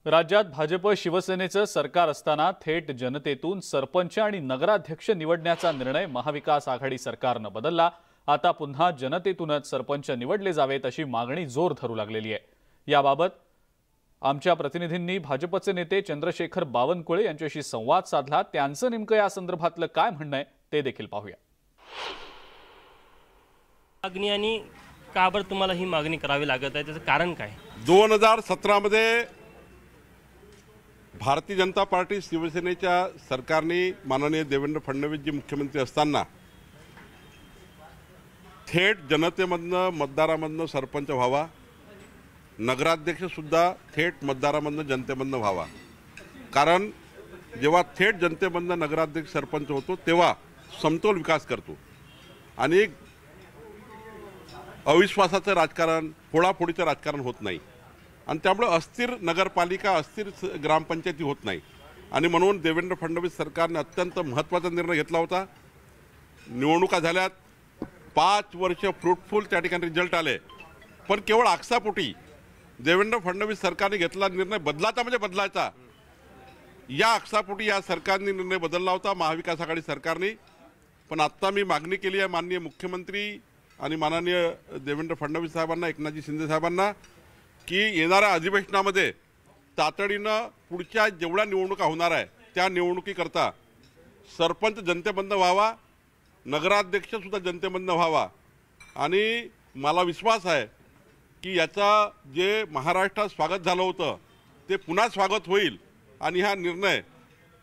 राज्यात भाजप शिवसेनेचं सरकार असताना थेट जनतेतून सरपंच आणि नगराध्यक्ष निवडण्याचा निर्णय महाविकास आघाडी सरकारने बदलला। आता पुन्हा जनतेतूनच सरपंच निवडले जावेत अशी मागणी जोर धरू लागलेली आहे। याबाबत आमच्या प्रतिनिधींनी भाजपचे नेते चंद्रशेखर बावनकुळे यांच्याशी संवाद साधला। त्यांचं नेमकं या संदर्भातलं काय म्हणणं आहे ते देखील पाहूया। मागणी आणि का बरं तुम्हाला ही मागणी करावी लागत आहे, त्याचं कारण काय? 2017 मध्ये भारतीय जनता पार्टी शिवसेनेच्या सरकारने माननीय देवेंद्र फडणवीस जी मुख्यमंत्री असताना थेट जनतेमधनं मतदारामधनं सरपंच व्हावा, नगराध्यक्ष सुद्धा थेट मतदारामधनं जनतेमधनं व्हावा। कारण जेव्हा थेट जनतेमधनं नगराध्यक्ष सरपंच होतो तेव्हा समतोल विकास करतो आणि अविश्वासाचं राजकारण, फोडाफोडीचं राजकारण होत नाही आणि त्यामुळे अस्थिर नगरपालिका, अस्थिर ग्रामपंचायती होत नाही। आणि म्हणून देवेंद्र फडणवीस सरकारने अत्यंत महत्त्वाचा निर्णय घेतला होता। निवडणुका झाल्यात, 5 वर्ष फ्रूटफुल त्या ठिकाणी रिझल्ट आले, पण केवळ आकसापोटी देवेंद्र फडणवीस सरकारने घेतला निर्णय बदलाचा म्हणजे बदलायचा, या आकसापोटी या सरकारने निर्णय बदलला होता, महाविकास आघाडी सरकारने। पण आत्ता मी मागणी केली आहे माननीय मुख्यमंत्री आणि माननीय देवेंद्र फडणवीस साहेबांना, एकनाथजी शिंदे साहेबांना, की येणाऱ्या अधिवेशनामध्ये तातडीनं पुढच्या जेवढ्या निवडणुका होणार आहे त्या निवडणुकीकरता सरपंच जनतेमधनं व्हावा, नगराध्यक्ष सुद्धा जनतेमधनं व्हावा। आणि मला विश्वास आहे की याचा जे महाराष्ट्रात स्वागत झालं होतं ते पुन्हा स्वागत होईल आणि हा निर्णय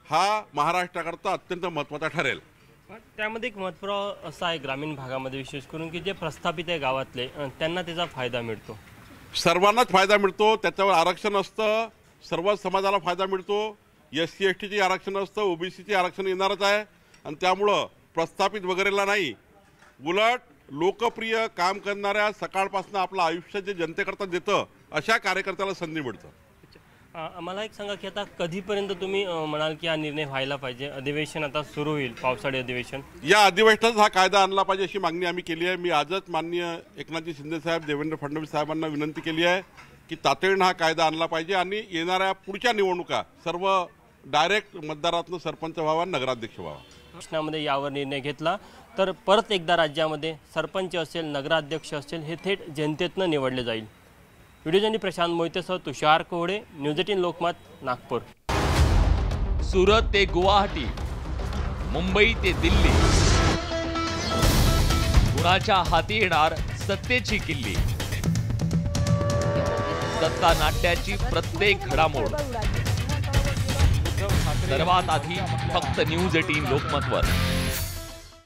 हा महाराष्ट्राकरता अत्यंत महत्त्वाचा ठरेल। त्यामध्ये एक महत्त्व असा आहे ग्रामीण भागामध्ये विशेष करून की जे प्रस्थापित आहे गावातले त्यांना त्याचा फायदा मिळतो, सर्वांनाच फायदा मिळतो। त्याच्यावर आरक्षण असतं, सर्व समाजाला फायदा मिळतो। SC STचे आरक्षण असतं, OBCचे आरक्षण येणारच आहे आणि त्यामुळं प्रस्थापित वगैरेला नाही, उलट लोकप्रिय काम करणाऱ्या, सकाळपासून आपलं आयुष्य जे जनतेकरता देतं अशा कार्यकर्त्याला संधी मिळतं। मला एक सांगा की आता कधीपर्यंत तुम्ही म्हणाल की हा निर्णय व्हायला पाहिजे? अधिवेशन आता सुरू होईल, पावसाळी अधिवेशन, या अधिवेशनात हा कायदा आणला पाहिजे अशी मागणी आम्ही केली आहे। मी आजच माननीय एकनाथजी शिंदे साहेब, देवेंद्र फडणवीस साहेबांना विनंती केली आहे की तातडीनं हा कायदा आणला पाहिजे आणि येणाऱ्या पुढच्या निवडणुका सर्व डायरेक्ट मतदारातून सरपंच व्हावा, नगराध्यक्ष व्हावा। प्रश्नामध्ये यावर निर्णय घेतला तर परत एकदा राज्यामध्ये सरपंच असेल, नगराध्यक्ष असेल, हे थेट जनतेतनं निवडले जाईल। व्हिडिओ प्रशांत मोहितेसह तुषार कोहड़े, न्यूज 18 लोकमत, नागपूर। सूरत ते गुवाहाटी, मुंबई ते दिल्ली, कुणाच्या हाती येणार सत्तेची किल्ली। सत्ता नाट्याची प्रत्येक घडामोड सर्वात आधी फक्त न्यूज 18 लोकमतवर।